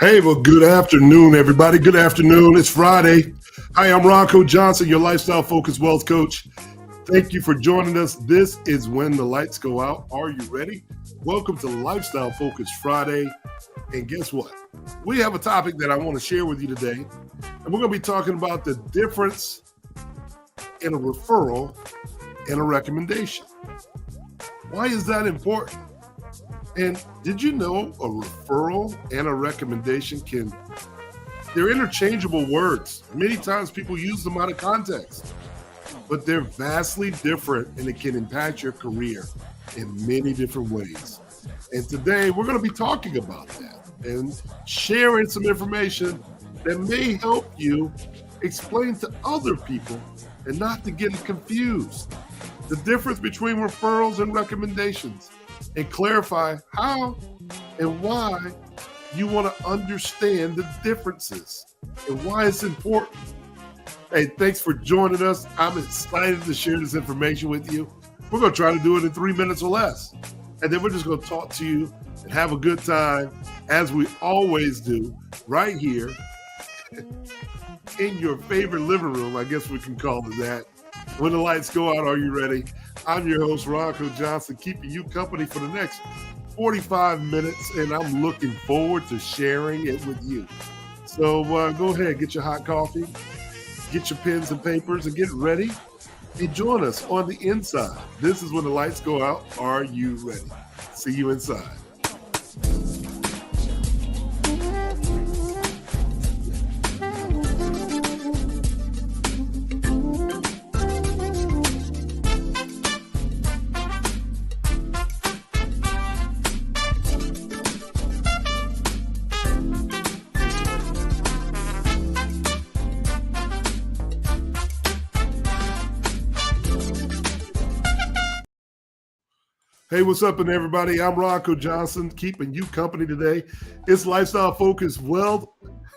Hey, well, good afternoon, everybody. Good afternoon. It's Friday. Hi, I'm Ronco Johnson, your lifestyle focused wealth coach. Thank you for joining us. This is When the Lights Go Out. Are you ready? Welcome to Lifestyle Focused Friday. And guess what? We have a topic that I want to share with you today. And we're going to be talking about the difference in a referral and a recommendation. Why is that important? And did you know a referral and a recommendation they're interchangeable words. Many times people use them out of context, but they're vastly different and it can impact your career in many different ways. And today we're going to be talking about that and sharing some information that may help you explain to other people and not to get confused. The difference between referrals and recommendations, and clarify how and why you want to understand the differences and why it's important. Hey, thanks for joining us. I'm excited to share this information with you. We're going to try to do it in 3 minutes or less. And then we're just going to talk to you and have a good time, as we always do, right here in your favorite living room. I guess we can call it that. When the lights go out, are you ready? I'm your host, Ronco Johnson, keeping you company for the next 45 minutes, and I'm looking forward to sharing it with you. So go ahead, get your hot coffee, get your pens and papers, and get ready. And join us on the inside. This is When the Lights Go Out. Are you ready? See you inside. Hey, what's up, everybody? I'm Ronco Johnson, keeping you company today. It's Lifestyle Focused Wealth,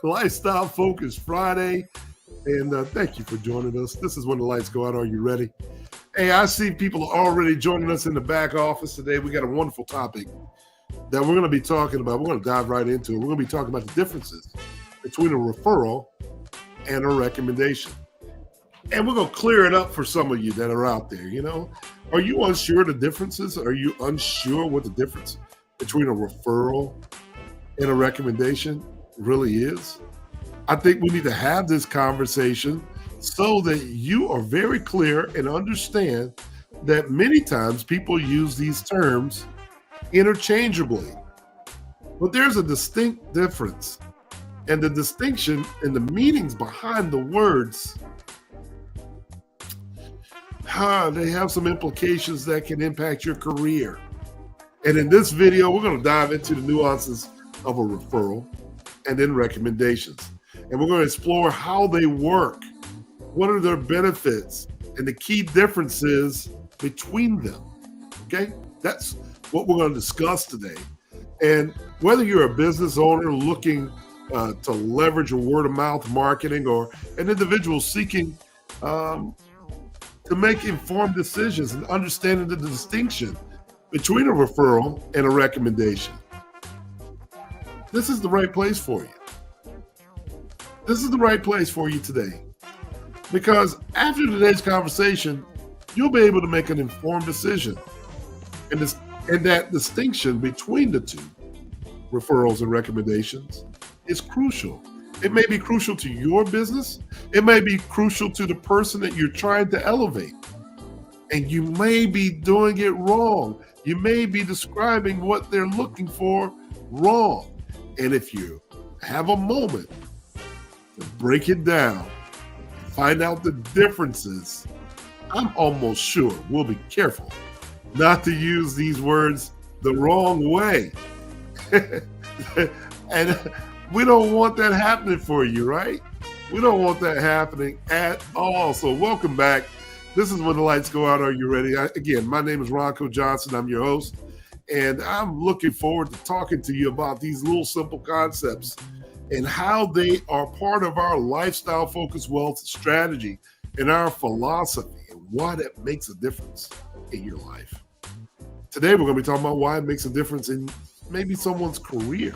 Lifestyle Focused Friday, and thank you for joining us. This is When the Lights Go Out. Are you ready? Hey, I see people are already joining us in the back office today. We got a wonderful topic that we're going to be talking about. We're going to dive right into it. We're going to be talking about the differences between a referral and a recommendation. And we're going to clear it up for some of you that are out there. Are you unsure of the differences? Are you unsure what the difference between a referral and a recommendation really is? I think we need to have this conversation so that you are very clear and understand that many times people use these terms interchangeably. But there's a distinct difference. And the distinction and the meanings behind the words, they have some implications that can impact your career. And in this video, we're going to dive into the nuances of a referral and then recommendations. And we're going to explore how they work, what are their benefits, and the key differences between them. Okay? That's what we're going to discuss today. And whether you're a business owner looking to leverage a word-of-mouth marketing, or an individual seeking to make informed decisions and understanding the distinction between a referral and a recommendation, this is the right place for you. This is the right place for you today. Because after today's conversation, you'll be able to make an informed decision. And that distinction between the two, referrals and recommendations, is crucial. It may be crucial to your business. It may be crucial to the person that you're trying to elevate. And you may be doing it wrong. You may be describing what they're looking for wrong. And if you have a moment to break it down, find out the differences, I'm almost sure we'll be careful not to use these words the wrong way. And we don't want that happening for you, right? We don't want that happening at all. So welcome back. This is When the Lights Go Out. Are you ready? Again, my name is Ronco Johnson. I'm your host. And I'm looking forward to talking to you about these little simple concepts and how they are part of our lifestyle-focused wealth strategy and our philosophy, and why that makes a difference in your life. Today, we're going to be talking about why it makes a difference in maybe someone's career.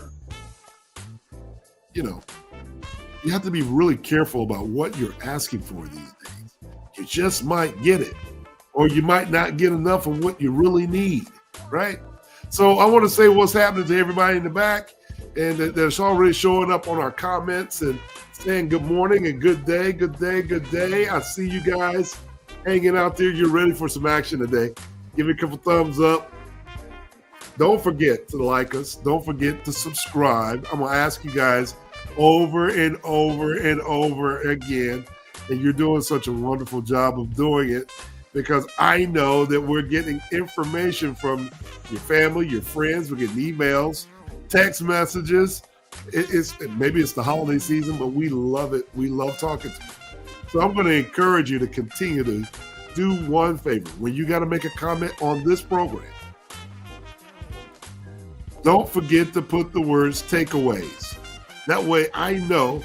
you have to be really careful about what you're asking for these days. You just might get it, or you might not get enough of what you really need, right? So I want to say what's happening to everybody in the back, and that's already showing up on our comments and saying good morning and good day, good day, good day. I see you guys hanging out there. You're ready for some action today. Give me a couple thumbs up. Don't forget to like us. Don't forget to subscribe. I'm going to ask you guys over and over and over again. And you're doing such a wonderful job of doing it, because I know that we're getting information from your family, your friends. We're getting emails, text messages. Maybe it's the holiday season, but we love it. We love talking to you. So I'm going to encourage you to continue to do one favor. When you got to make a comment on this program, don't forget to put the words takeaways. That way I know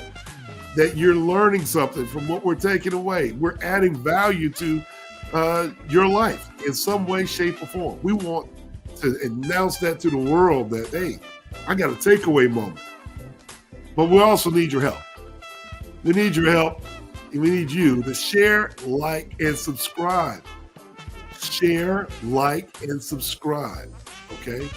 that you're learning something from what we're taking away. We're adding value to your life in some way, shape, or form. We want to announce that to the world that, hey, I got a takeaway moment. But we also need your help. We need your help. And we need you to share, like, and subscribe. Share, like, and subscribe. Okay?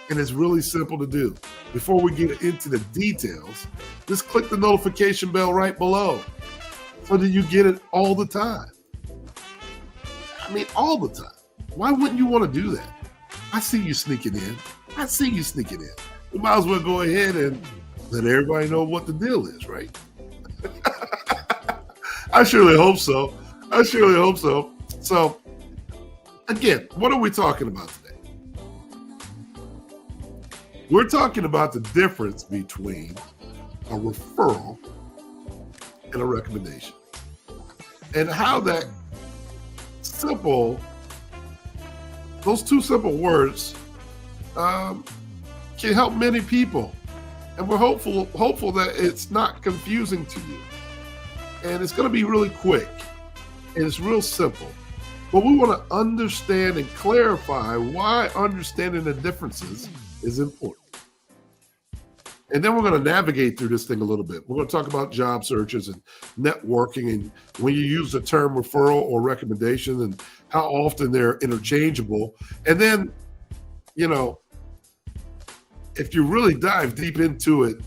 And it's really simple to do. Before we get into the details, just click the notification bell right below so that you get it all the time. I mean, all the time. Why wouldn't you want to do that? I see you sneaking in. I see you sneaking in. We might as well go ahead and let everybody know what the deal is, right? I surely hope so. I surely hope so. So, again, what are we talking about today? We're talking about the difference between a referral and a recommendation, and how that those two simple words can help many people. And we're hopeful that it's not confusing to you. And it's going to be really quick, and it's real simple. But we want to understand and clarify why understanding the differences is important. And then we're going to navigate through this thing a little bit. We're going to talk about job searches and networking, and when you use the term referral or recommendation and how often they're interchangeable. And then, if you really dive deep into it,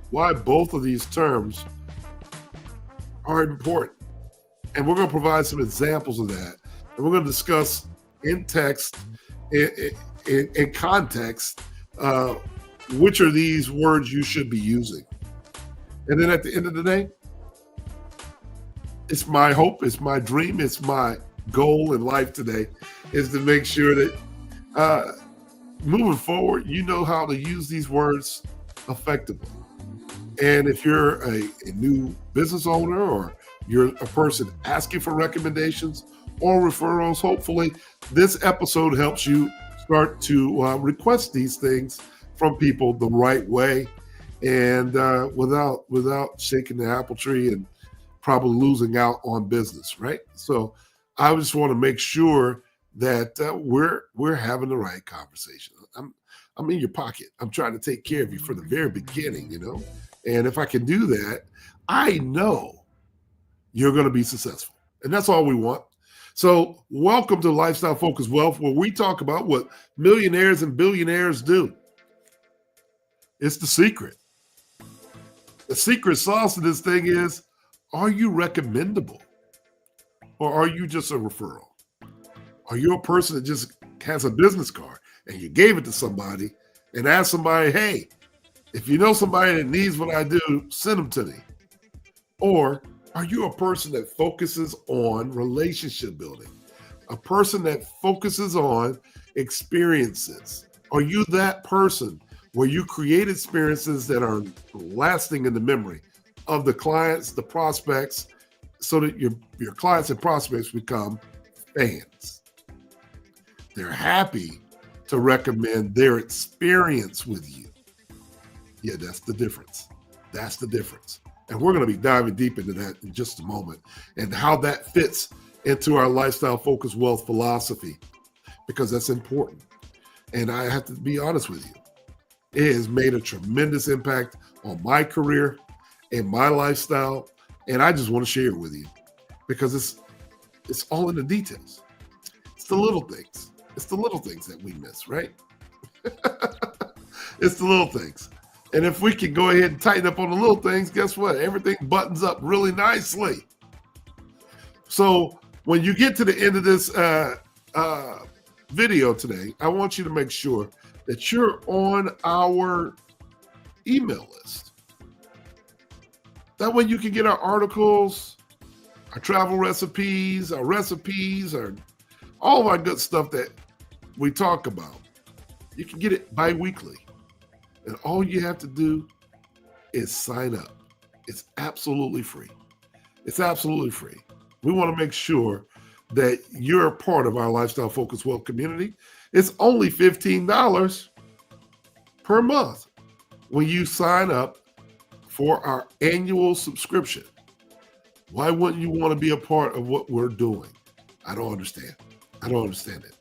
why both of these terms are important. And we're going to provide some examples of that. And we're going to discuss in text, in context, which are these words you should be using. And then at the end of the day, it's my hope, it's my dream, it's my goal in life today is to make sure that moving forward, you know how to use these words effectively. And if you're a new business owner, or you're a person asking for recommendations or referrals, hopefully this episode helps you start to request these things from people the right way, and without shaking the apple tree and probably losing out on business, right? So I just want to make sure that we're having the right conversation. I'm in your pocket. I'm trying to take care of you from the very beginning, And if I can do that, I know you're going to be successful. And that's all we want. So welcome to Lifestyle Focused Wealth, where we talk about what millionaires and billionaires do. It's the secret. The secret sauce of this thing is, are you recommendable? Or are you just a referral? Are you a person that just has a business card and you gave it to somebody and asked somebody, hey, if you know somebody that needs what I do, send them to me? Or are you a person that focuses on relationship building? A person that focuses on experiences? Are you that person where you create experiences that are lasting in the memory of the clients, the prospects, so that your clients and prospects become fans? They're happy to recommend their experience with you. Yeah, that's the difference. That's the difference. And we're going to be diving deep into that in just a moment, and how that fits into our lifestyle focused wealth philosophy, because that's important. And I have to be honest with you. It has made a tremendous impact on my career and my lifestyle, and I just want to share it with you because it's all in the details. It's the little things. It's the little things that we miss, right? It's the little things. And if we can go ahead and tighten up on the little things, guess what? Everything buttons up really nicely. So when you get to the end of this video today, I want you to make sure that you're on our email list. That way you can get our articles, our travel recipes, our all of our good stuff that we talk about. You can get it bi-weekly. And all you have to do is sign up. It's absolutely free. It's absolutely free. We want to make sure that you're a part of our Lifestyle Focused Wealth community. It's only $15 per month when you sign up for our annual subscription. Why wouldn't you want to be a part of what we're doing? I don't understand. I don't understand it.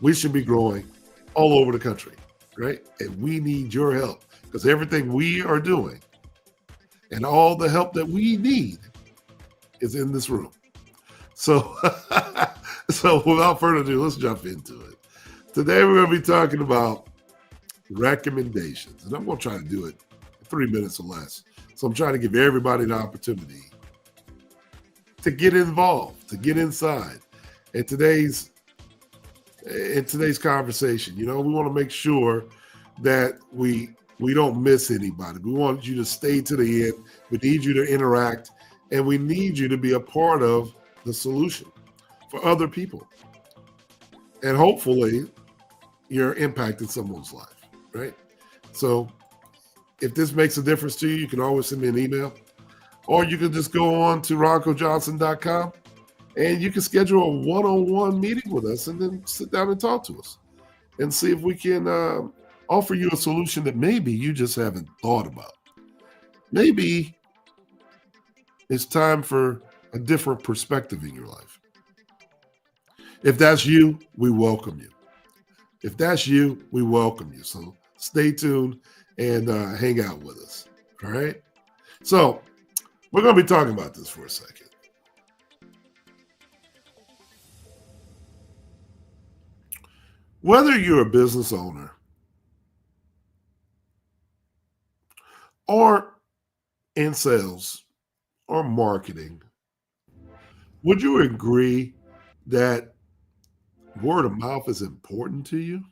We should be growing all over the country, right? And we need your help because everything we are doing and all the help that we need is in this room. So, so without further ado, let's jump into it. Today, we're going to be talking about recommendations, and I'm going to try to do it in 3 minutes or less. So I'm trying to give everybody the opportunity to get involved, to get inside. In today's conversation, we want to make sure that we don't miss anybody. We want you to stay to the end. We need you to interact, and we need you to be a part of the solution for other people. And hopefully you're impacting someone's life, right? So if this makes a difference to you, you can always send me an email, or you can just go on to roncojohnson.com and you can schedule a one-on-one meeting with us and then sit down and talk to us and see if we can offer you a solution that maybe you just haven't thought about. Maybe it's time for a different perspective in your life. If that's you, we welcome you. If that's you, we welcome you. So stay tuned and hang out with us. All right. So we're going to be talking about this for a second. Whether you're a business owner or in sales or marketing, would you agree that word of mouth is important to you?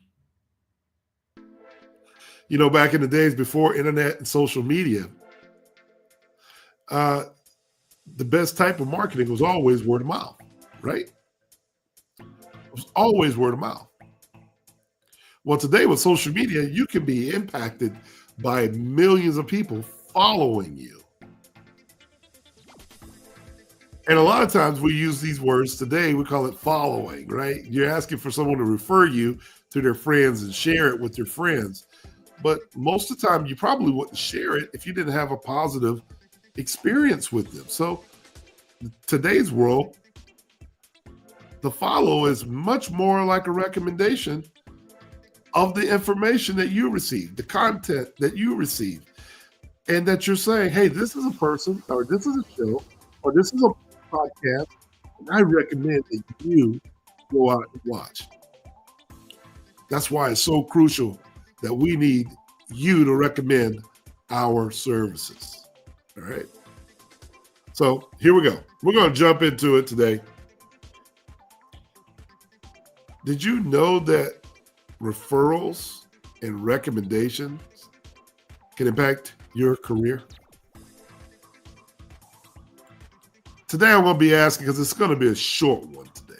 Back in the days before internet and social media, the best type of marketing was always word of mouth, right? It was always word of mouth. Well, today with social media, you can be impacted by millions of people following you. And a lot of times we use these words today, we call it following, right? You're asking for someone to refer you to their friends and share it with your friends. But most of the time, you probably wouldn't share it if you didn't have a positive experience with them. So today's world, the follow is much more like a recommendation of the information that you receive, the content that you receive, and that you're saying, hey, this is a person, or this is a show, or this is a podcast, and I recommend that you go out and watch. That's why it's so crucial that we need you to recommend our services. All right. So here we go. We're going to jump into it today. Did you know that referrals and recommendations can impact your career? Today I'm going to be asking, because it's going to be a short one today.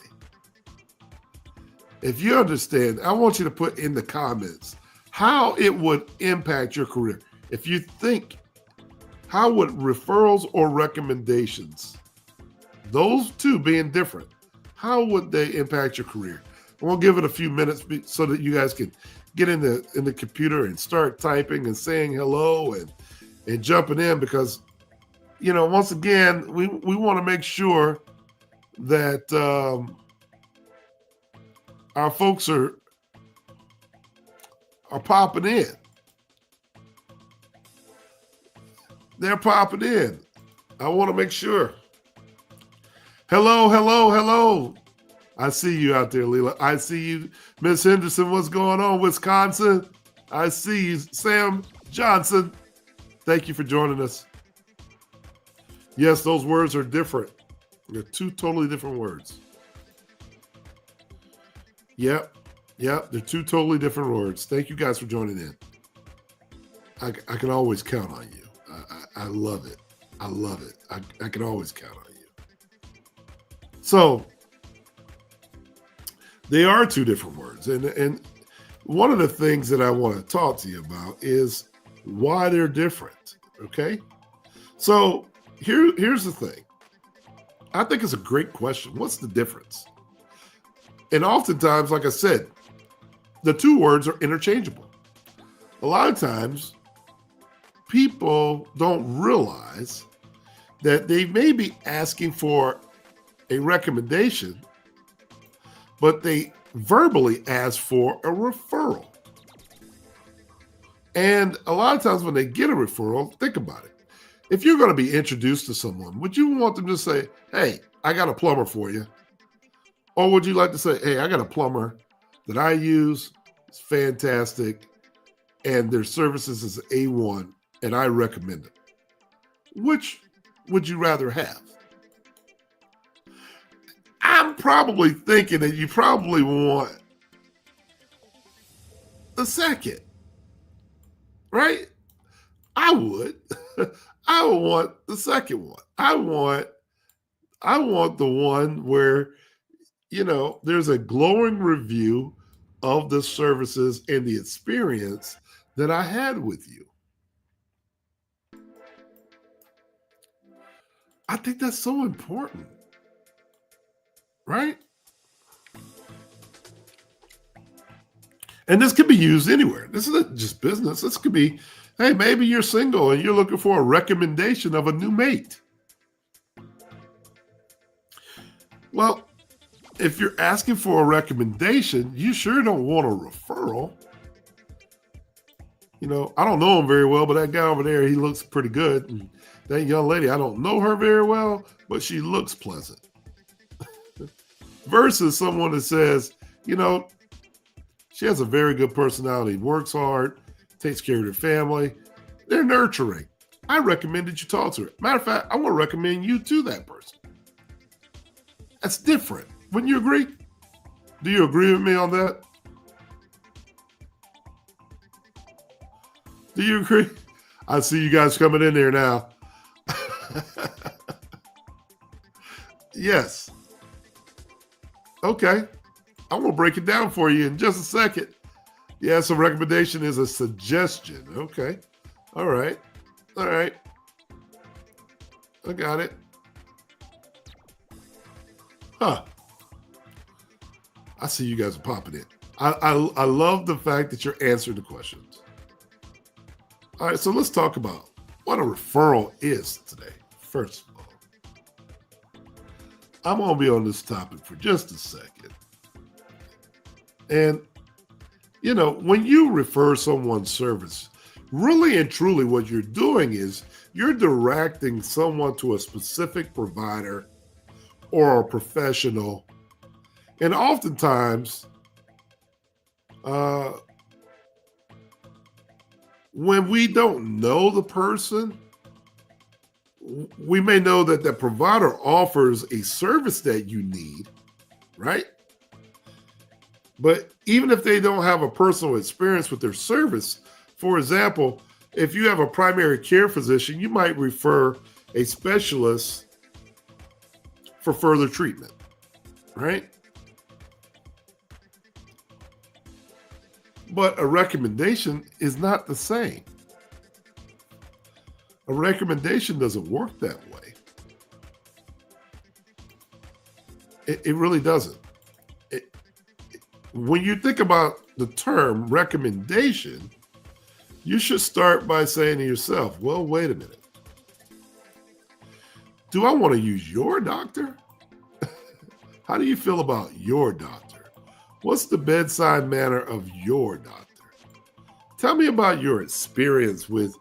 If you understand, I want you to put in the comments how it would impact your career. If you think, how would referrals or recommendations, those two being different, how would they impact your career? And we'll give it a few minutes so that you guys can get in the computer and start typing and saying hello and jumping in, because once again, we want to make sure that our folks are popping in. They're popping in. I want to make sure. Hello, hello, hello. I see you out there, Leela. I see you, Miss Henderson. What's going on, Wisconsin? I see you, Sam Johnson. Thank you for joining us. Yes, those words are different. They're two totally different words. Yep, they're two totally different words. Thank you guys for joining in. I can always count on you. I love it. I love it. I can always count on you. So they are two different words. And one of the things that I want to talk to you about is why they're different. Okay. So here's the thing. I think it's a great question. What's the difference? And oftentimes, like I said, the two words are interchangeable. A lot of times, people don't realize that they may be asking for a recommendation, but they verbally ask for a referral. And a lot of times when they get a referral, think about it. If you're going to be introduced to someone, would you want them to say, hey, I got a plumber for you? Or would you like to say, hey, I got a plumber that I use, it's fantastic, and their services is A1, and I recommend it? Which would you rather have? I'm probably thinking that you probably want the second, right? I would. I would want the second one. I want the one where, there's a glowing review of the services and the experience that I had with you. I think that's so important, right? And this could be used anywhere. This isn't just business. This could be, hey, maybe you're single and you're looking for a recommendation of a new mate. Well, if you're asking for a recommendation, you sure don't want a referral. I don't know him very well, but that guy over there, he looks pretty good. And that young lady, I don't know her very well, but she looks pleasant. Versus someone that says, she has a very good personality, works hard, takes care of their family. They're nurturing. I recommend that you talk to her. Matter of fact, I want to recommend you to that person. That's different. Wouldn't you agree? Do you agree with me on that? Do you agree? I see you guys coming in there now. Yes. Okay. I'm going to break it down for you in just a second. Yeah, so recommendation is a suggestion. Okay. All right. I got it. Huh. I see you guys are popping in. I love the fact that you're answering the questions. All right, so let's talk about what a referral is today. First of all, I'm going to be on this topic for just a second. And, when you refer someone's service, really and truly what you're doing is you're directing someone to a specific provider or a professional. And oftentimes, when we don't know the person, we may know that the provider offers a service that you need, right? But even if they don't have a personal experience with their service, for example, if you have a primary care physician, you might refer a specialist for further treatment, right? But a recommendation is not the same. A recommendation doesn't work that way. It really doesn't. When you think about the term recommendation, you should start by saying to yourself, well, wait a minute. Do I want to use your doctor? How do you feel about your doctor? What's the bedside manner of your doctor? Tell me about your experience with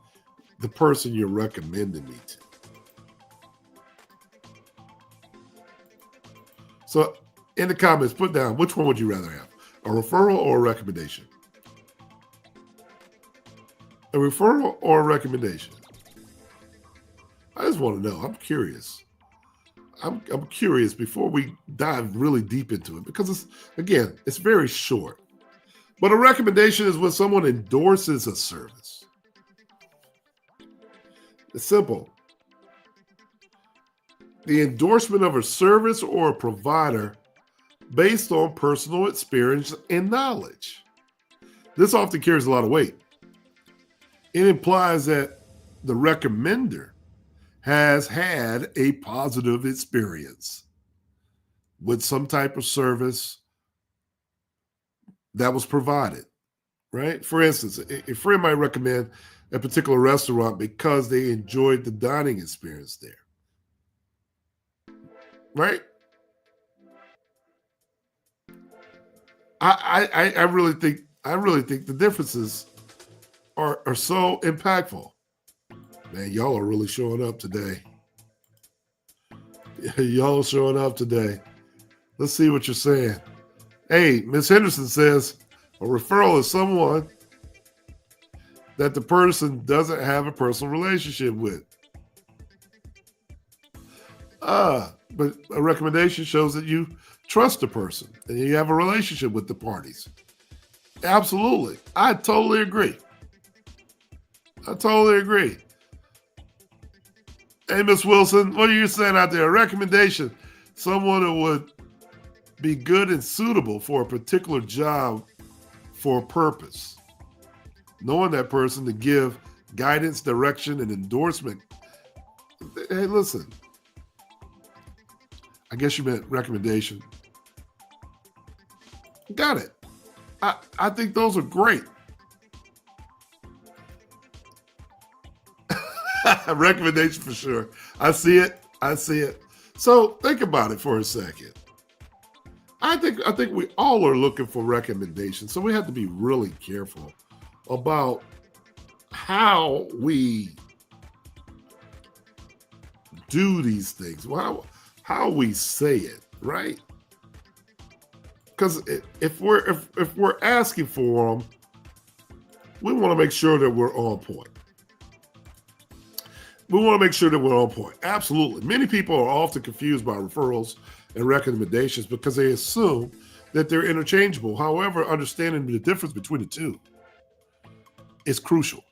the person you're recommending me to. So in the comments, put down, which one would you rather have? A referral or a recommendation? A referral or a recommendation? I just want to know. I'm curious. I'm curious before we dive really deep into it, because it's very short. But a recommendation is when someone endorses a service. It's simple. The endorsement of a service or a provider based on personal experience and knowledge. This often carries a lot of weight. It implies that the recommender has had a positive experience with some type of service that was provided, right? For instance, a friend might recommend a particular restaurant because they enjoyed the dining experience there, right? I really think the differences are so impactful. Man, y'all are really showing up today. Y'all showing up today. Let's see what you're saying. Hey, Miss Henderson says a referral is someone that the person doesn't have a personal relationship with. But a recommendation shows that you trust the person and you have a relationship with the parties. Absolutely. I totally agree. Hey, Miss Wilson, what are you saying out there? A recommendation, someone who would be good and suitable for a particular job for a purpose. Knowing that person to give guidance, direction, and endorsement. Hey, listen. I guess you meant recommendation. Got it. I think those are great. Recommendation for sure. I see it. So think about it for a second. I think we all are looking for recommendations. So we have to be really careful about how we do these things, how we say it, right? Because if we're asking for them, we want to make sure that we're on point. Absolutely. Many people are often confused by referrals and recommendations because they assume that they're interchangeable. However, understanding the difference between the two is crucial,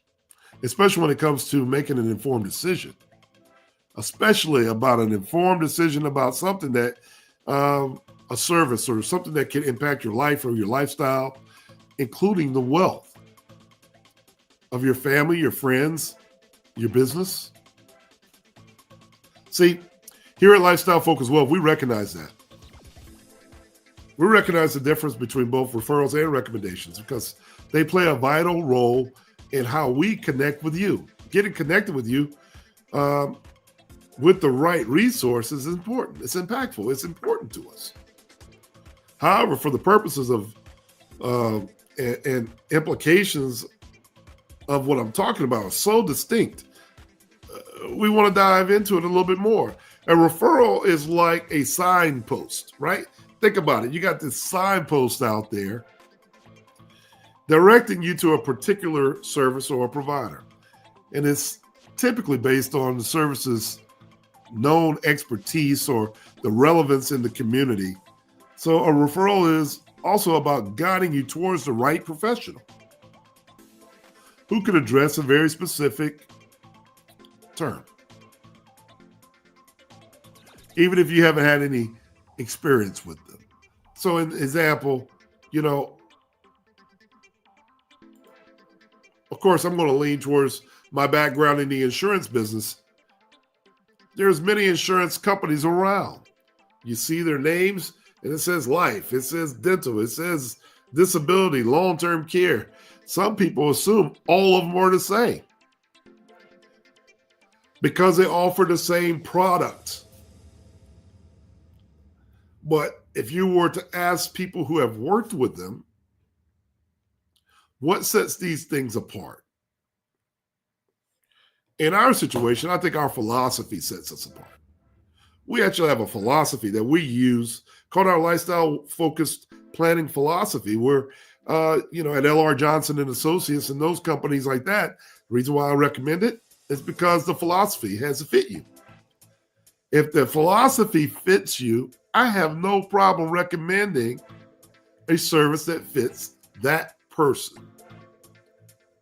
especially when it comes to making an informed decision, especially about an informed decision about something that a service or something that can impact your life or your lifestyle, including the wealth of your family, your friends, your business. See, here at Lifestyle Focus Wealth, we recognize that. We recognize the difference between both referrals and recommendations because they play a vital role in how we connect with you. Getting connected with you with the right resources is important. It's impactful. It's important to us. However, for the purposes of and implications of what I'm talking about are so distinct, we want to dive into it a little bit more. A referral is like a signpost, right? Think about it. You got this signpost out there directing you to a particular service or a provider. And it's typically based on the service's known expertise or the relevance in the community. So a referral is also about guiding you towards the right professional who can address a very specific term, even if you haven't had any experience with them. So in example, of course, I'm going to lean towards my background in the insurance business. There's many insurance companies around. You see their names and it says life, it says dental, it says disability, long-term care. Some people assume all of them are the same because they offer the same product. But if you were to ask people who have worked with them, what sets these things apart? In our situation, I think our philosophy sets us apart. We actually have a philosophy that we use called our lifestyle focused planning philosophy, where at L.R. Johnson and Associates and those companies like that, the reason why I recommend it is because the philosophy has to fit you. If the philosophy fits you, I have no problem recommending a service that fits that person,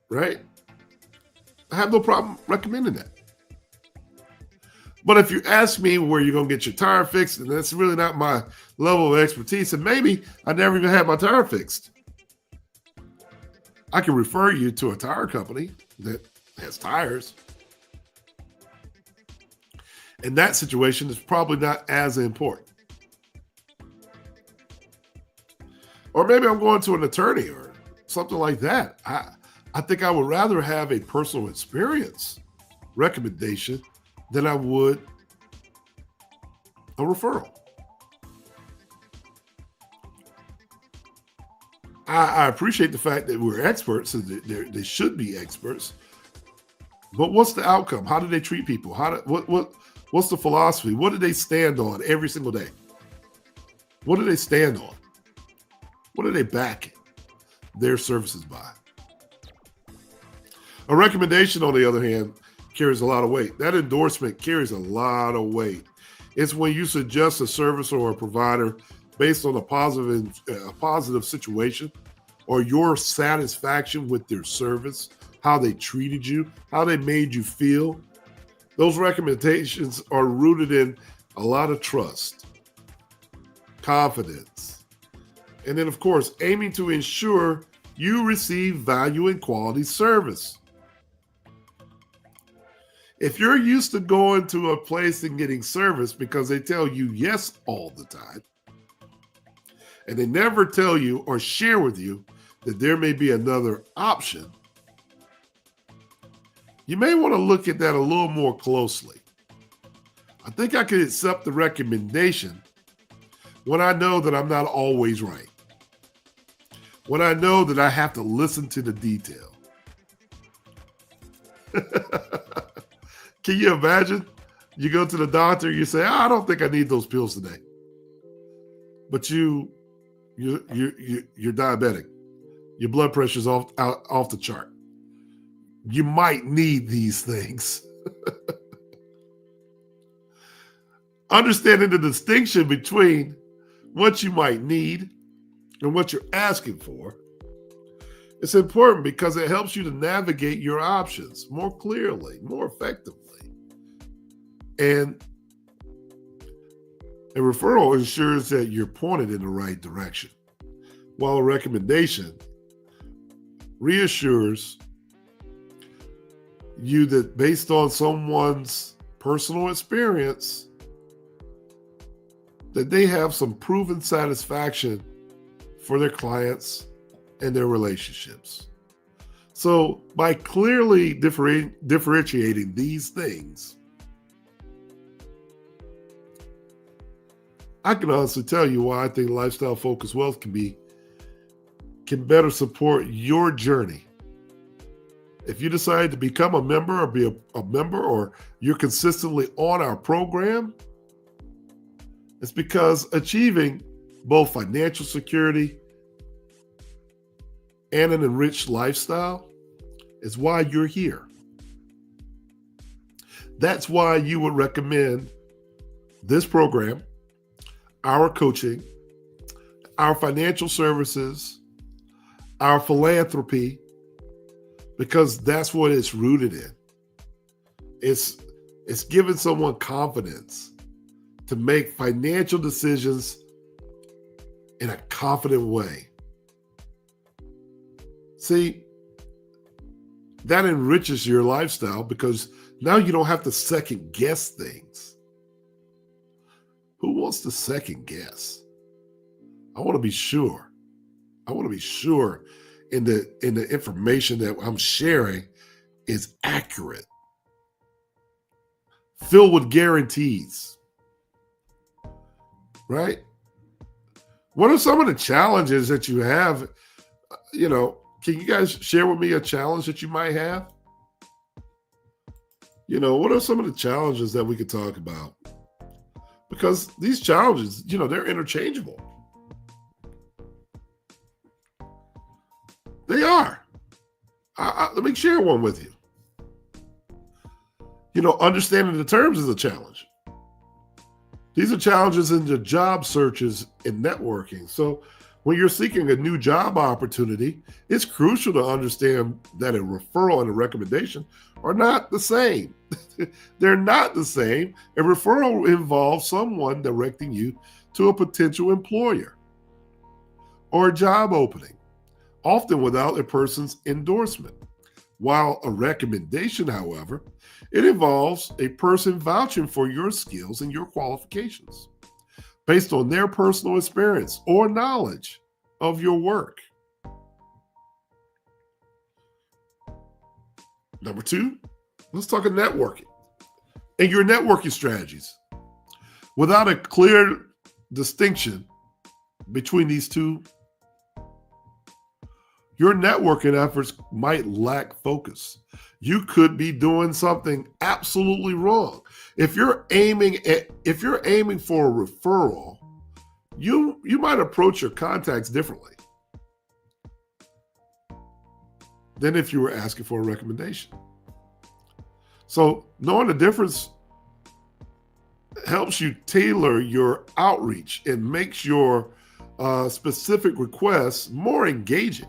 right? I have no problem recommending that. But if you ask me where you're going to get your tire fixed, and that's really not my level of expertise, and maybe I never even had my tire fixed, I can refer you to a tire company that has tires. In that situation, it's probably not as important. Or maybe I'm going to an attorney or something like that. I think I would rather have a personal experience recommendation than I would a referral. I appreciate the fact that we're experts, and they should be experts. But what's the outcome? How do they treat people? What's the philosophy? What do they stand on every single day? What do they stand on? What do they back their services by? A recommendation, on the other hand, carries a lot of weight. That endorsement carries a lot of weight. It's when you suggest a service or a provider based on a positive situation or your satisfaction with their service, how they treated you, how they made you feel. Those recommendations are rooted in a lot of trust, confidence, and then, of course, aiming to ensure you receive value and quality service. If you're used to going to a place and getting service because they tell you yes all the time, and they never tell you or share with you that there may be another option, you may want to look at that a little more closely. I think I could accept the recommendation when I know that I'm not always right, when I know that I have to listen to the detail. Can you imagine? You go to the doctor, you say, I don't think I need those pills today. But you're diabetic. Your blood pressure's off the chart. You might need these things. Understanding the distinction between what you might need and what you're asking for, it's important because it helps you to navigate your options more clearly, more effectively. And a referral ensures that you're pointed in the right direction, while a recommendation reassures you that based on someone's personal experience, that they have some proven satisfaction for their clients and their relationships. So by clearly differentiating these things, I can honestly tell you why I think Lifestyle Focused Wealth can better support your journey. If you decide to become a member or be a member, or you're consistently on our program, it's because achieving both financial security and an enriched lifestyle is why you're here. That's why you would recommend this program, our coaching, our financial services, our philanthropy, because that's what it's rooted in. It's giving someone confidence to make financial decisions in a confident way. See, that enriches your lifestyle because now you don't have to second guess things. Who wants to second guess? I want to be sure. I want to be sure in the information that I'm sharing is accurate, filled with guarantees, right? What are some of the challenges that you have? Can you guys share with me a challenge that you might have? What are some of the challenges that we could talk about? Because these challenges, they're interchangeable. They are. Let me share one with you. Understanding the terms is a challenge. These are challenges in the job searches and networking. So when you're seeking a new job opportunity, it's crucial to understand that a referral and a recommendation are not the same. They're not the same. A referral involves someone directing you to a potential employer or a job opening, often without a person's endorsement. While a recommendation, however, it involves a person vouching for your skills and your qualifications based on their personal experience or knowledge of your work. Number two, let's talk about networking and your networking strategies. Without a clear distinction between these two, your networking efforts might lack focus. You could be doing something absolutely wrong. If you're aiming for a referral, you might approach your contacts differently than if you were asking for a recommendation. So knowing the difference helps you tailor your outreach and makes your specific requests more engaging.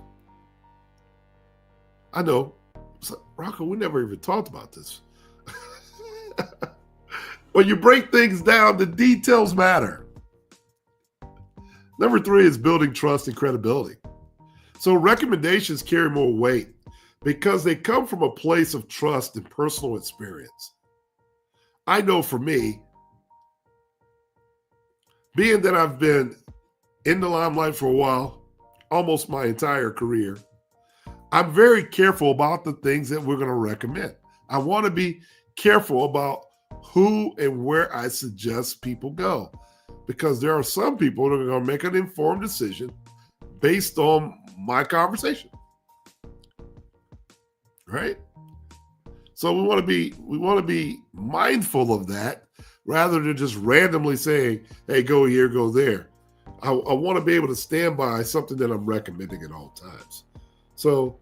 I know, Ronco, we never even talked about this. When you break things down, the details matter. Number three is building trust and credibility. So recommendations carry more weight because they come from a place of trust and personal experience. I know for me, being that I've been in the limelight for a while, almost my entire career, I'm very careful about the things that we're going to recommend. I want to be careful about who and where I suggest people go, because there are some people that are going to make an informed decision based on my conversation, right? So we want to be mindful of that rather than just randomly saying, "Hey, go here, go there." I want to be able to stand by something that I'm recommending at all times. So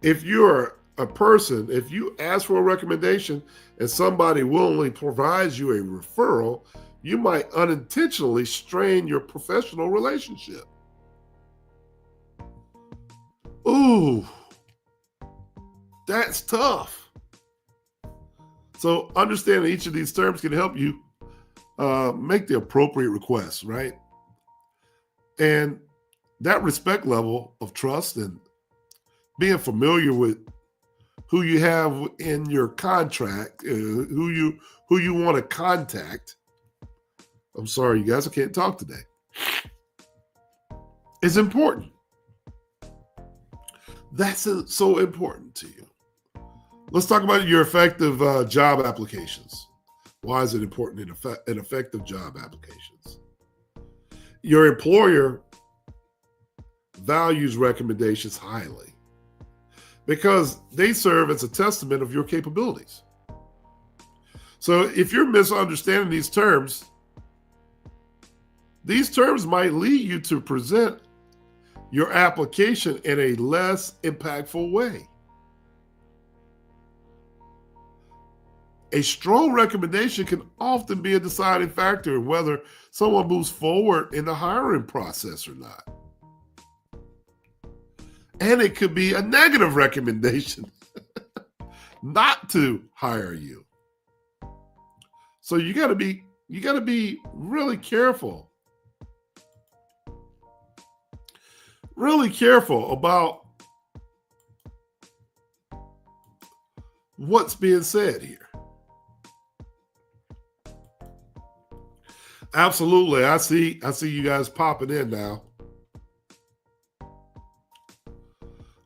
if you're a person, if you ask for a recommendation and somebody willingly provides you a referral, you might unintentionally strain your professional relationship. Ooh, that's tough. So understanding each of these terms can help you make the appropriate requests, right? And that respect level of trust and being familiar with who you have in your contract, who you want to contact. I'm sorry, you guys, I can't talk today. It's important. That's so important to you. Let's talk about your effective job applications. Why is it important in effective job applications? Your employer values recommendations highly because they serve as a testament of your capabilities. So if you're misunderstanding these terms might lead you to present your application in a less impactful way. A strong recommendation can often be a deciding factor in whether someone moves forward in the hiring process or not. And it could be a negative recommendation not to hire you. So you got to be really careful. Really careful about what's being said here. Absolutely. I see you guys popping in now.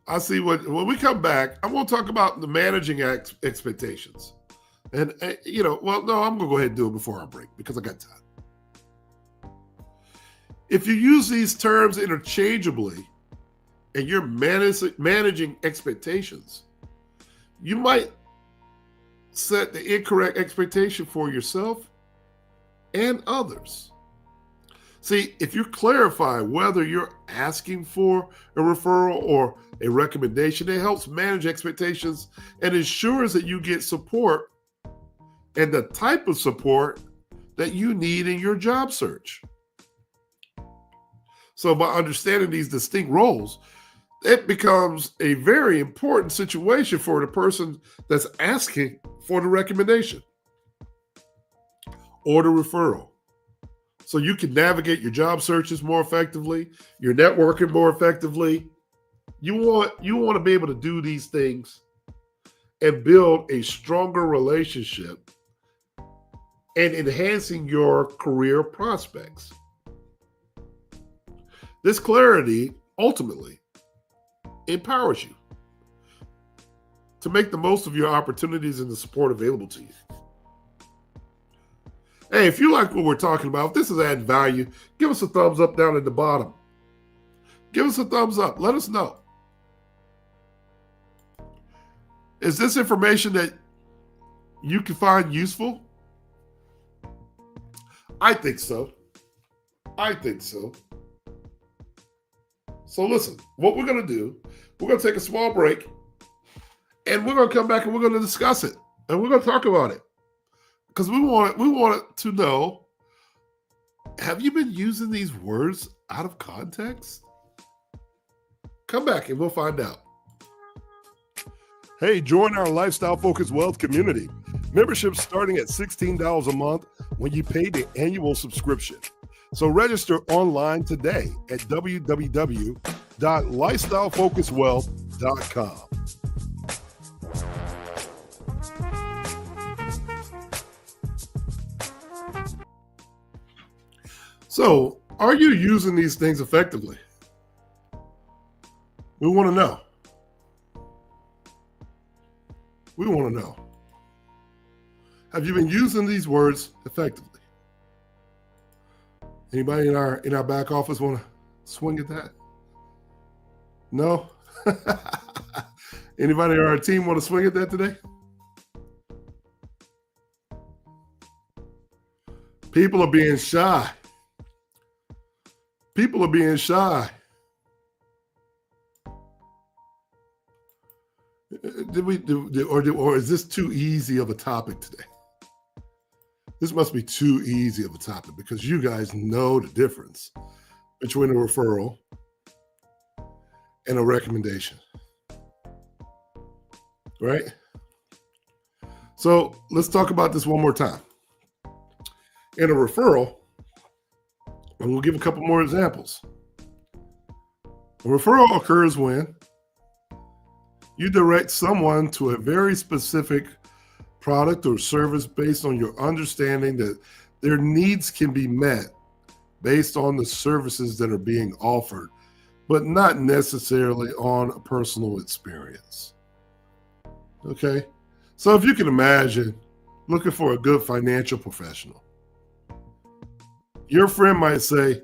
I see when we come back, I'm going to talk about the managing expectations. And, I'm going to go ahead and do it before our break because I got time. If you use these terms interchangeably and you're managing expectations, You might set the incorrect expectation for yourself and others. See, if you clarify whether you're asking for a referral or a recommendation, it helps manage expectations and ensures that you get support and the type of support that you need in your job search. So by understanding these distinct roles, it becomes a very important situation for the person that's asking for the recommendation or the referral. So you can navigate your job searches more effectively, your networking more effectively. You want to be able to do these things and build a stronger relationship and enhancing your career prospects. This clarity ultimately empowers you to make the most of your opportunities and the support available to you. Hey, if you like what we're talking about, if this is adding value, give us a thumbs up down at the bottom. Give us a thumbs up. Let us know. Is this information that you can find useful? I think so. I think so. So listen, what we're going to do, we're going to take a small break and we're going to come back and we're going to discuss it and we're going to talk about it. Because we want to know, have you been using these words out of context? Come back and we'll find out. Hey, join our Lifestyle Focused Wealth community. Membership starting at $16 a month when you pay the annual subscription. So register online today at www.lifestylefocusedwealth.com. So, are you using these things effectively? We want to know. We want to know. Have you been using these words effectively? Anybody in our back office want to swing at that? No? Anybody in our team want to swing at that today? People are being shy. People are being shy. Or is this too easy of a topic today? This must be too easy of a topic because you guys know the difference between a referral and a recommendation, right? So let's talk about this one more time. In a referral, and we'll give a couple more examples. A referral occurs when you direct someone to a very specific product or service based on your understanding that their needs can be met based on the services that are being offered, but not necessarily on a personal experience. Okay? So if you can imagine looking for a good financial professional, your friend might say,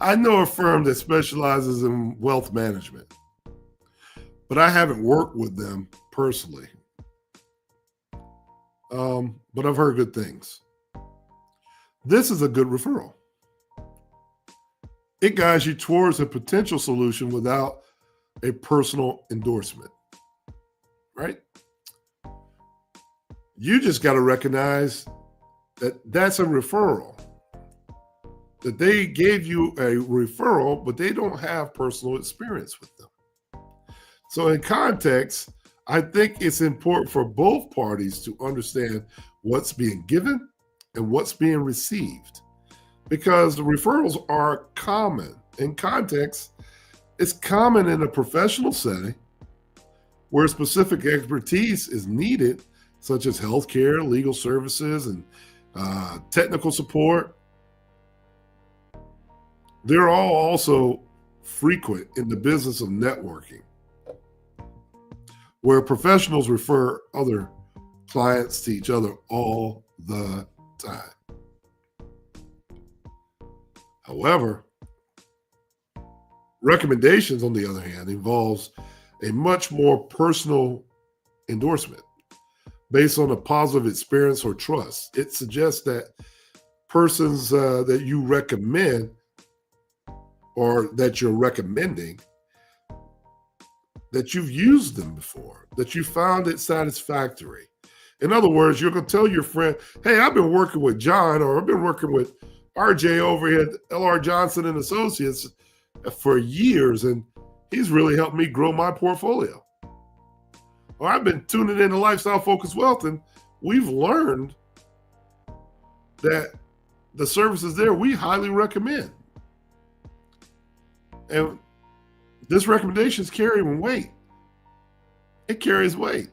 I know a firm that specializes in wealth management, but I haven't worked with them personally. But I've heard good things. This is a good referral. It guides you towards a potential solution without a personal endorsement, right? You just got to recognize that that's a referral. That they gave you a referral, but they don't have personal experience with them. So in context, I think it's important for both parties to understand what's being given and what's being received, because the referrals are common. In context, it's common in a professional setting where specific expertise is needed, such as healthcare, legal services, and technical support. They're all also frequent in the business of networking, where professionals refer other clients to each other all the time. However, recommendations, on the other hand, involves a much more personal endorsement based on a positive experience or trust. It suggests that persons that you recommend or that you're recommending, that you've used them before, that you found it satisfactory. In other words, you're going to tell your friend, hey, I've been working with John, or I've been working with RJ over here at LR Johnson and Associates for years, and he's really helped me grow my portfolio. Or I've been tuning into Lifestyle Focused Wealth, and we've learned that the services there we highly recommend. And this recommendation is carrying weight. It carries weight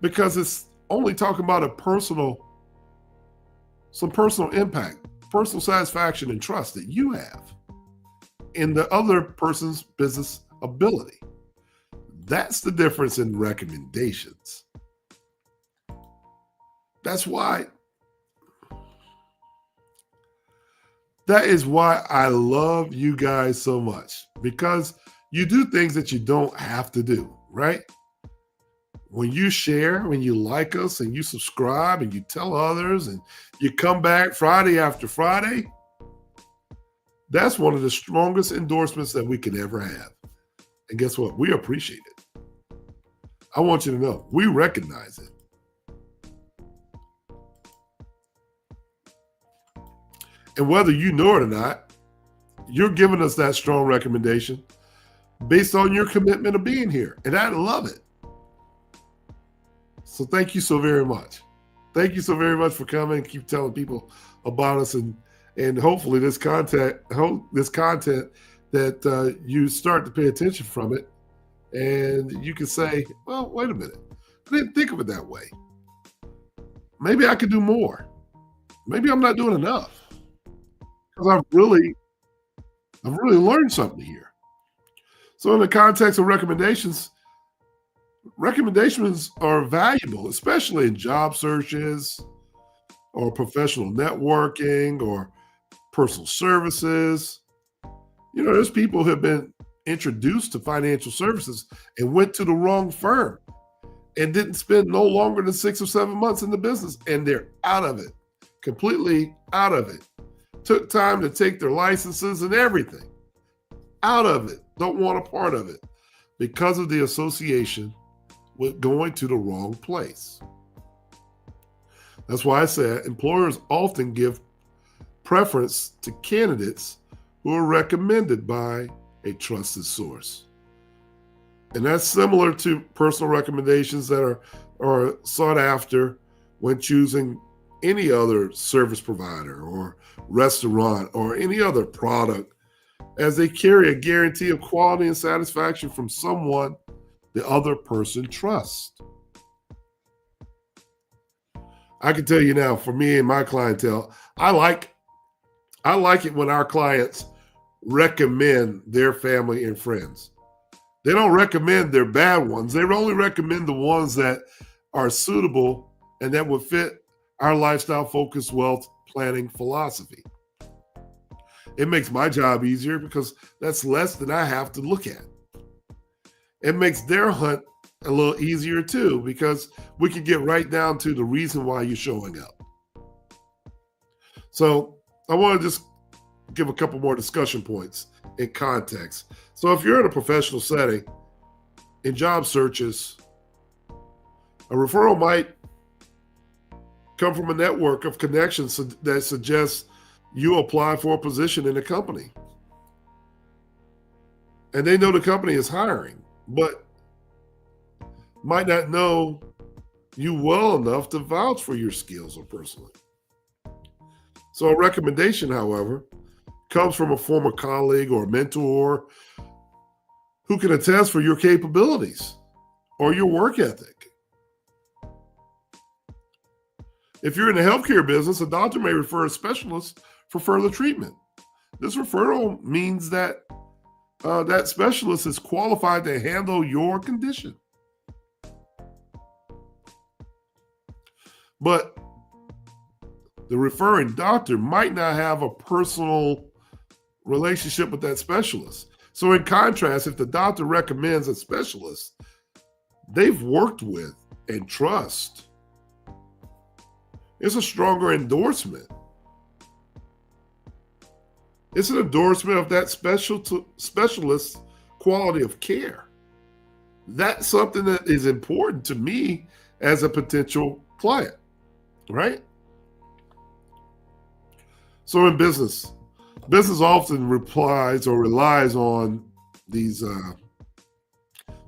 because it's only talking about some personal impact, personal satisfaction and trust that you have in the other person's business ability. That's the difference in recommendations. That is why I love you guys so much, because you do things that you don't have to do, right? When you share, when you like us and you subscribe and you tell others and you come back Friday after Friday, that's one of the strongest endorsements that we can ever have. And guess what? We appreciate it. I want you to know, we recognize it. And whether you know it or not, you're giving us that strong recommendation based on your commitment of being here. And I love it. So thank you so very much. Thank you so very much for coming. Keep telling people about us, and hopefully this content that you start to pay attention from it, and you can say, well, wait a minute. I didn't think of it that way. Maybe I could do more. Maybe I'm not doing enough. Because I've really learned something here. So in the context of recommendations are valuable, especially in job searches or professional networking or personal services. You know, there's people who have been introduced to financial services and went to the wrong firm and didn't spend no longer than 6 or 7 months in the business, and they're out of it, completely out of it. Took time to take their licenses and everything. Out of it. Don't want a part of it because of the association with going to the wrong place. That's why I said employers often give preference to candidates who are recommended by a trusted source. And that's similar to personal recommendations that are sought after when choosing any other service provider or restaurant or any other product, as they carry a guarantee of quality and satisfaction from someone the other person trusts. I can tell you now, for me and my clientele, I like it when our clients recommend their family and friends. They don't recommend their bad ones. They only recommend the ones that are suitable and that would fit our lifestyle focused wealth planning philosophy. It makes my job easier because that's less than I have to look at. It makes their hunt a little easier too, because we can get right down to the reason why you're showing up. So I want to just give a couple more discussion points in context. So if you're in a professional setting, in job searches, a referral might come from a network of connections that suggests you apply for a position in a company. And they know the company is hiring, but might not know you well enough to vouch for your skills or personally. So a recommendation, however, comes from a former colleague or mentor who can attest for your capabilities or your work ethic. If you're in the healthcare business, a doctor may refer a specialist for further treatment. This referral means that that specialist is qualified to handle your condition. But the referring doctor might not have a personal relationship with that specialist. So in contrast, if the doctor recommends a specialist, they've worked with and trust. It's a stronger endorsement. It's an endorsement of that specialist quality of care. That's something that is important to me as a potential client, right? So in business often relies on these on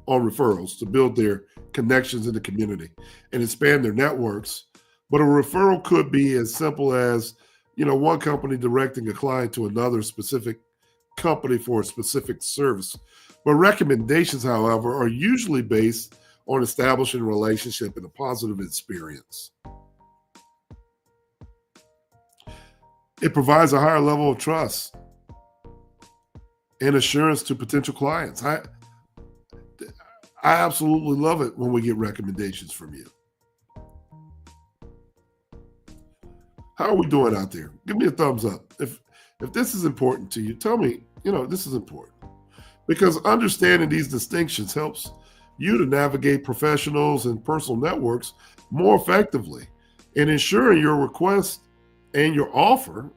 referrals to build their connections in the community and expand their networks. But a referral could be as simple as, one company directing a client to another specific company for a specific service. But recommendations, however, are usually based on establishing a relationship and a positive experience. It provides a higher level of trust and assurance to potential clients. I absolutely love it when we get recommendations from you. How are we doing out there? Give me a thumbs up. If this is important to you, tell me, this is important. Because understanding these distinctions helps you to navigate professionals and personal networks more effectively and ensuring your request and your offer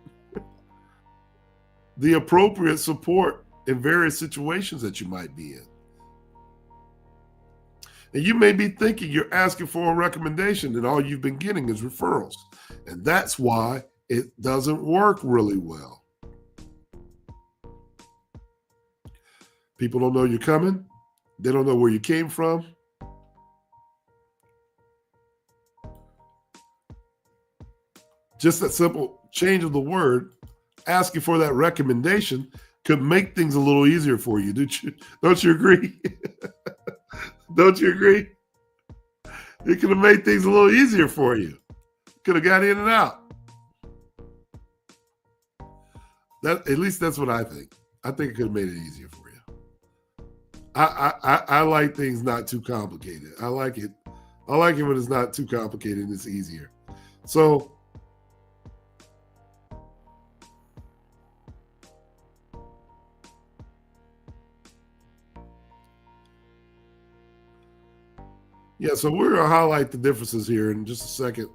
the appropriate support in various situations that you might be in. And you may be thinking you're asking for a recommendation and all you've been getting is referrals. And that's why it doesn't work really well. People don't know you're coming. They don't know where you came from. Just that simple change of the word, asking for that recommendation, could make things a little easier for you. Don't you agree? Don't you agree? It could have made things a little easier for you. Could have got in and out. At least that's what I think. I think it could have made it easier for you. I like things not too complicated. I like it when it's not too complicated and it's easier. So so we're going to highlight the differences here in just a second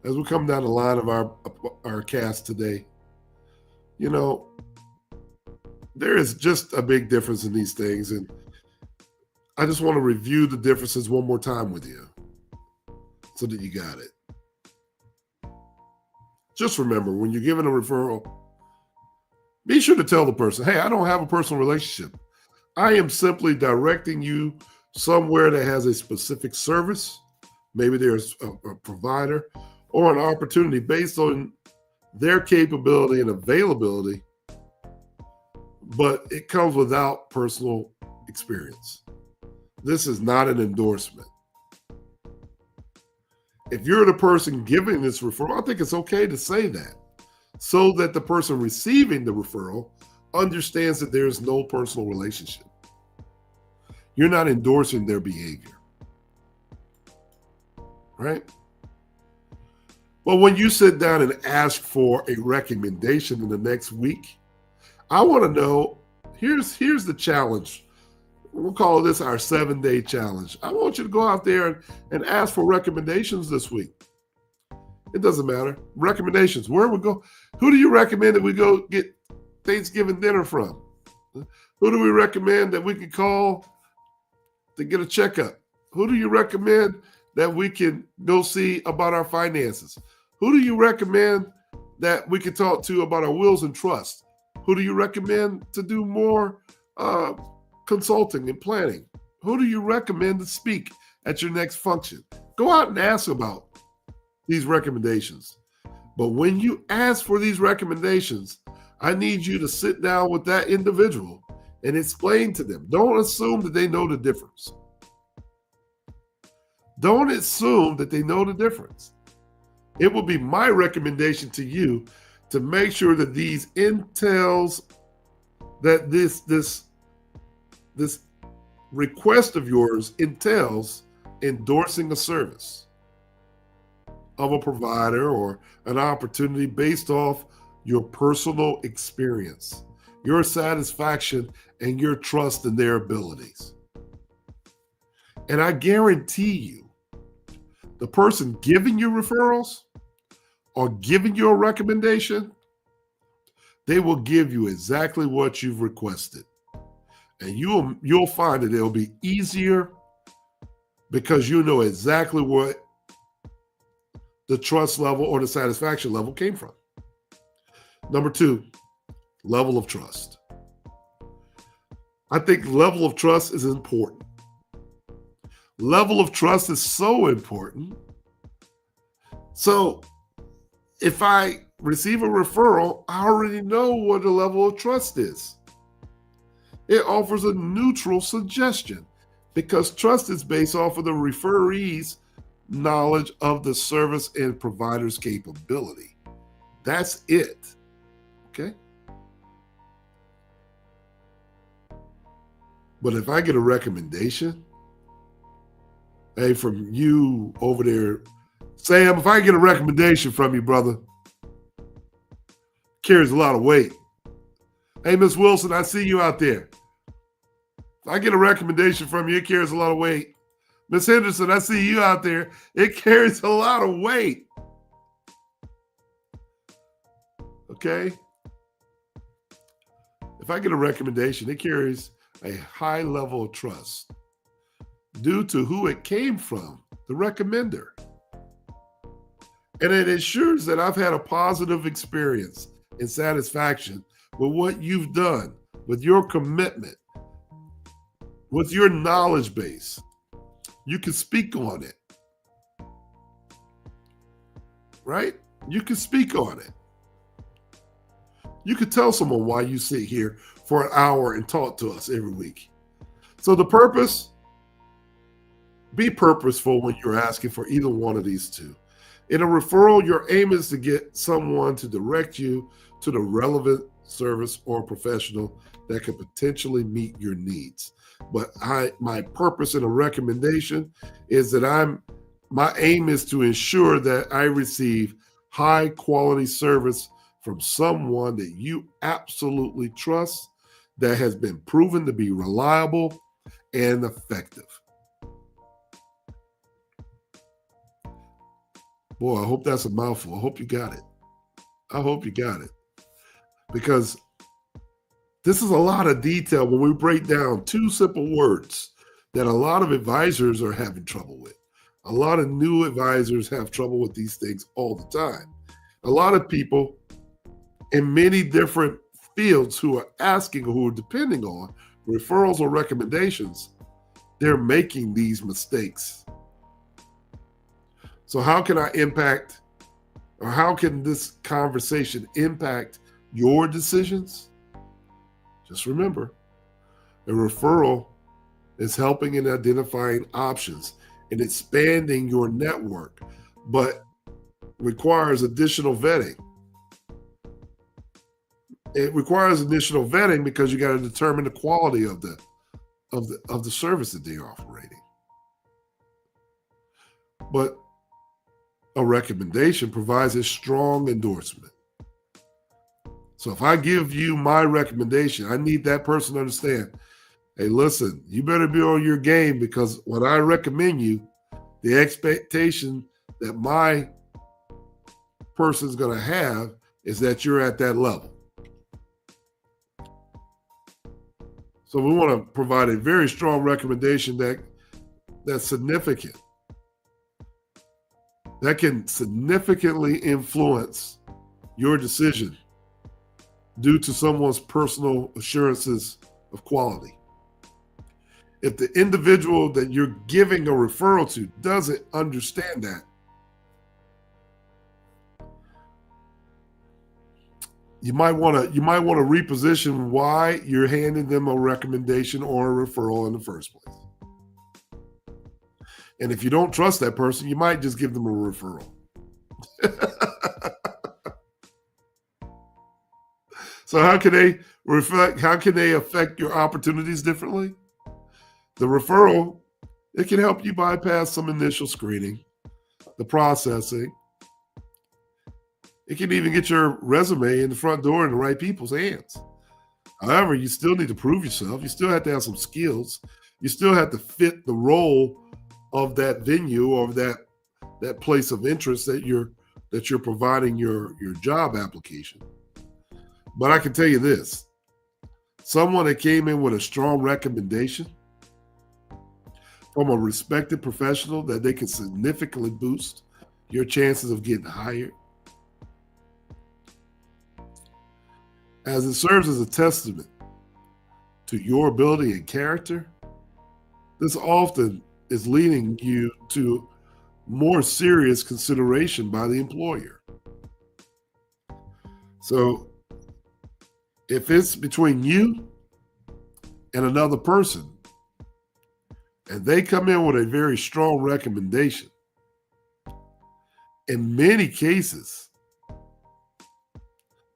as we come down the line of our cast today. There is just a big difference in these things, and I just want to review the differences one more time with you so that you got it. Just remember, when you're giving a referral, be sure to tell the person, hey, I don't have a personal relationship. I am simply directing you somewhere that has a specific service. Maybe there's a provider or an opportunity based on their capability and availability, but it comes without personal experience. This is not an endorsement. If you're the person giving this referral, I think it's okay to say that so that the person receiving the referral understands that there is no personal relationship. You're not endorsing their behavior, right? Well, when you sit down and ask for a recommendation in the next week, I want to know, here's the challenge. We'll call this our 7-day challenge. I want you to go out there and ask for recommendations this week. It doesn't matter. Recommendations. Where we go? Who do you recommend that we go get Thanksgiving dinner from? Who do we recommend that we can call to get a checkup? Who do you recommend that we can go see about our finances? Who do you recommend that we can talk to about our wills and trusts? Who do you recommend to do more consulting and planning? Who do you recommend to speak at your next function? Go out and ask about these recommendations. But when you ask for these recommendations, I need you to sit down with that individual and explain to them. Don't assume that they know the difference. Don't assume that they know the difference. It will be my recommendation to you to make sure that these intels, that this request of yours entails endorsing a service of a provider or an opportunity based off your personal experience, your satisfaction, and your trust in their abilities. And I guarantee you, the person giving you referrals or giving you a recommendation, they will give you exactly what you've requested. And you'll find that it'll be easier because you know exactly what the trust level or the satisfaction level came from. Number 2, level of trust. I think level of trust is important. Level of trust is so important. So if I receive a referral, I already know what the level of trust is. It offers a neutral suggestion because trust is based off of the referee's knowledge of the service and provider's capability. That's it. Okay? But if I get a recommendation, hey, from you over there, Sam, if I get a recommendation from you, brother, carries a lot of weight. Hey, Miss Wilson, I see you out there. If I get a recommendation from you, it carries a lot of weight. Miss Henderson, I see you out there. It carries a lot of weight. Okay? If I get a recommendation, it carries a high level of trust due to who it came from, the recommender. And it ensures that I've had a positive experience and satisfaction with what you've done, with your commitment, with your knowledge base. You can speak on it, right? You can speak on it. You could tell someone why you sit here for an hour and talk to us every week. So the purpose, be purposeful when you're asking for either one of these two. In a referral, your aim is to get someone to direct you to the relevant service or professional that could potentially meet your needs. But my purpose in a recommendation is that my aim is to ensure that I receive high quality service from someone that you absolutely trust, that has been proven to be reliable and effective. Boy, I hope that's a mouthful. I hope you got it. I hope you got it. Because this is a lot of detail when we break down 2 simple words that a lot of advisors are having trouble with. A lot of new advisors have trouble with these things all the time. A lot of people in many different fields who are asking or who are depending on referrals or recommendations, they're making these mistakes. So how can I impact, or how can this conversation impact your decisions? Just remember, a referral is helping in identifying options and expanding your network, but requires additional vetting. It requires additional vetting because you got to determine the quality of the service that they're operating. But a recommendation provides a strong endorsement. So if I give you my recommendation, I need that person to understand, hey, listen, you better be on your game, because when I recommend you, the expectation that my person's going to have is that you're at that level. So we want to provide a very strong recommendation that's significant, that can significantly influence your decision due to someone's personal assurances of quality. If the individual that you're giving a referral to doesn't understand that, you might want to reposition why you're handing them a recommendation or a referral in the first place. And if you don't trust that person, you might just give them a referral. So how can they affect your opportunities differently? The referral, it can help you bypass some initial screening, the processing. It can even get your resume in the front door in the right people's hands. However, you still need to prove yourself. You still have to have some skills. You still have to fit the role of that venue or that place of interest that you're providing your job application. But I can tell you this, someone that came in with a strong recommendation from a respected professional that they can significantly boost your chances of getting hired, as it serves as a testament to your ability and character, this often is leading you to more serious consideration by the employer. So if it's between you and another person, and they come in with a very strong recommendation, in many cases,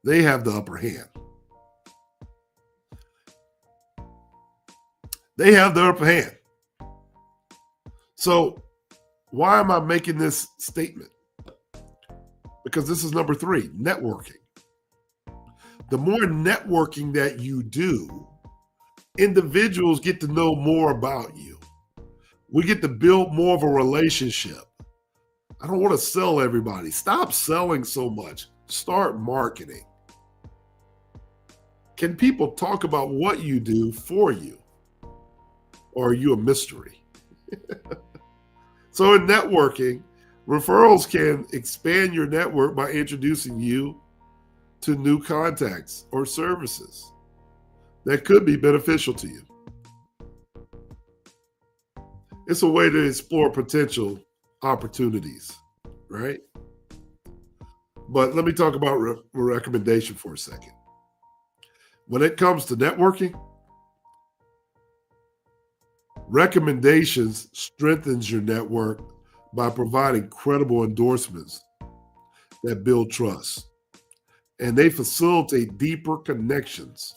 they have the upper hand. They have the upper hand. So why am I making this statement? Because this is number 3, networking. The more networking that you do, individuals get to know more about you. We get to build more of a relationship. I don't want to sell everybody. Stop selling so much. Start marketing. Can people talk about what you do for you? Or are you a mystery? So in networking, referrals can expand your network by introducing you to new contacts or services that could be beneficial to you. It's a way to explore potential opportunities, right? But let me talk about recommendation for a second. When it comes to networking, recommendations strengthens your network by providing credible endorsements that build trust, and they facilitate deeper connections.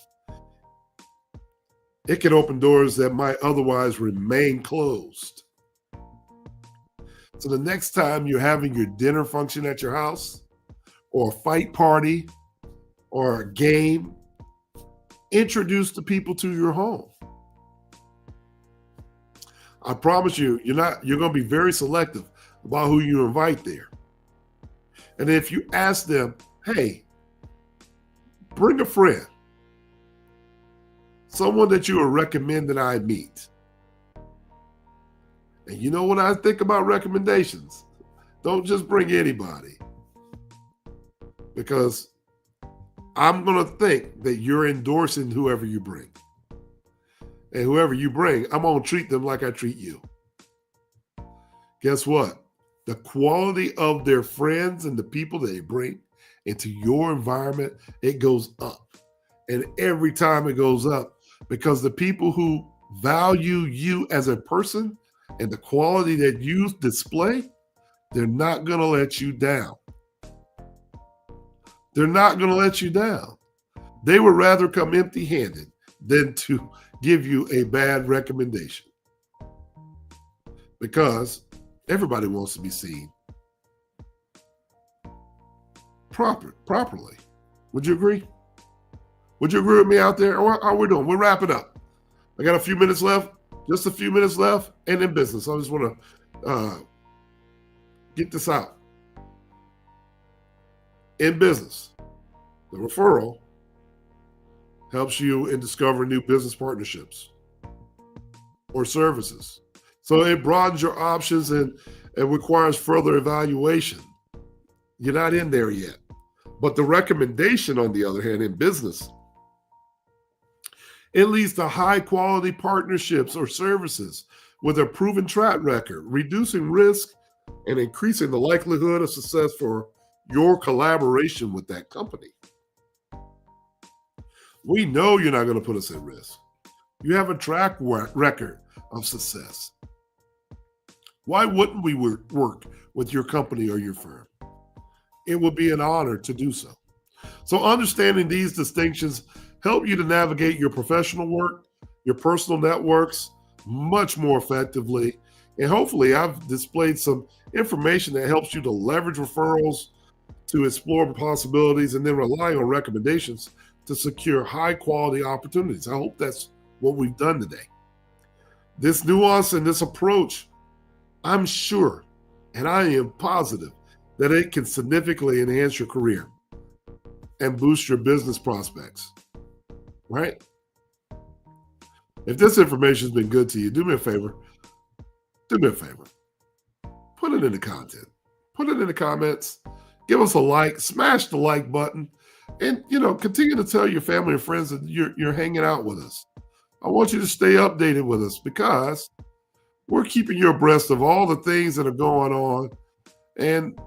It can open doors that might otherwise remain closed. So the next time you're having your dinner function at your house, or a fight party, or a game, introduce the people to your home. I promise you, you're going to be very selective about who you invite there. And if you ask them, hey, bring a friend, someone that you would recommend that I meet. And you know what I think about recommendations? Don't just bring anybody, because I'm going to think that you're endorsing whoever you bring. And whoever you bring, I'm going to treat them like I treat you. Guess what? The quality of their friends and the people that they bring into your environment, it goes up. And every time it goes up, because the people who value you as a person and the quality that you display, they're not going to let you down. They're not going to let you down. They would rather come empty-handed than to give you a bad recommendation, because everybody wants to be seen properly. Would you agree? Would you agree with me out there? How are we doing? We'll wrap it up. I got a few minutes left, just a few minutes left, and in business. I just want to get this out. In business, the referral helps you in discovering new business partnerships or services. So it broadens your options and it requires further evaluation. You're not in there yet. But the recommendation, on the other hand, in business, it leads to high quality partnerships or services with a proven track record, reducing risk and increasing the likelihood of success for your collaboration with that company. We know you're not going to put us at risk. You have a track record of success. Why wouldn't we work with your company or your firm? It would be an honor to do so. So understanding these distinctions help you to navigate your professional work, your personal networks much more effectively. And hopefully I've displayed some information that helps you to leverage referrals, to explore possibilities, and then rely on recommendations to secure high quality opportunities. I hope that's what we've done today. This nuance and this approach I'm sure, and I am positive that it can significantly enhance your career and boost your business prospects, right? If this information has been good to you, do me a favor. Do me a favor. Put it in the content. Put it in the comments. Give us a like. Smash the like button, and continue to tell your family and friends that you're hanging out with us. I want you to stay updated with us because we're keeping you abreast of all the things that are going on, and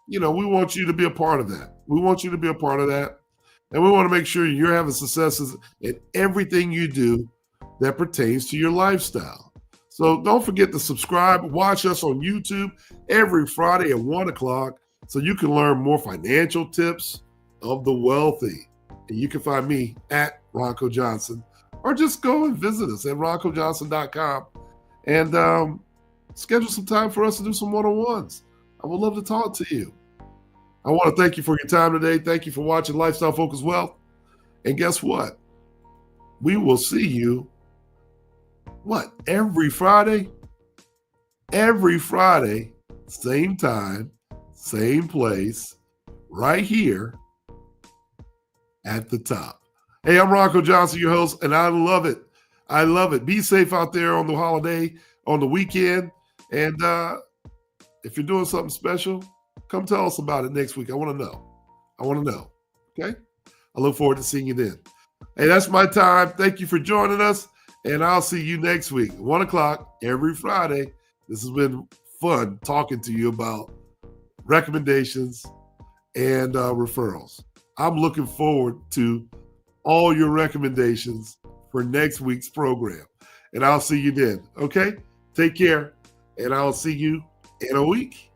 we want you to be a part of that. We want you to be a part of that, and we want to make sure you're having successes in everything you do that pertains to your lifestyle. So don't forget to subscribe. Watch us on YouTube every Friday at 1 o'clock so you can learn more financial tips of the wealthy. And you can find me at Ronco Johnson, or just go and visit us at roncojohnson.com and schedule some time for us to do some one-on-ones. I would love to talk to you. I want to thank you for your time today. Thank you for watching Lifestyle Focused Wealth. And guess what? We will see you, every Friday? Every Friday, same time, same place, right here at the top. Hey, I'm Ronco Johnson, your host, and I love it. I love it. Be safe out there on the holiday, on the weekend. And if you're doing something special, come tell us about it next week. I want to know. Okay? I look forward to seeing you then. Hey, that's my time. Thank you for joining us. And I'll see you next week, 1 o'clock every Friday. This has been fun talking to you about recommendations and referrals. I'm looking forward to all your recommendations for next week's program. And I'll see you then. Okay? Take care. And I'll see you in a week.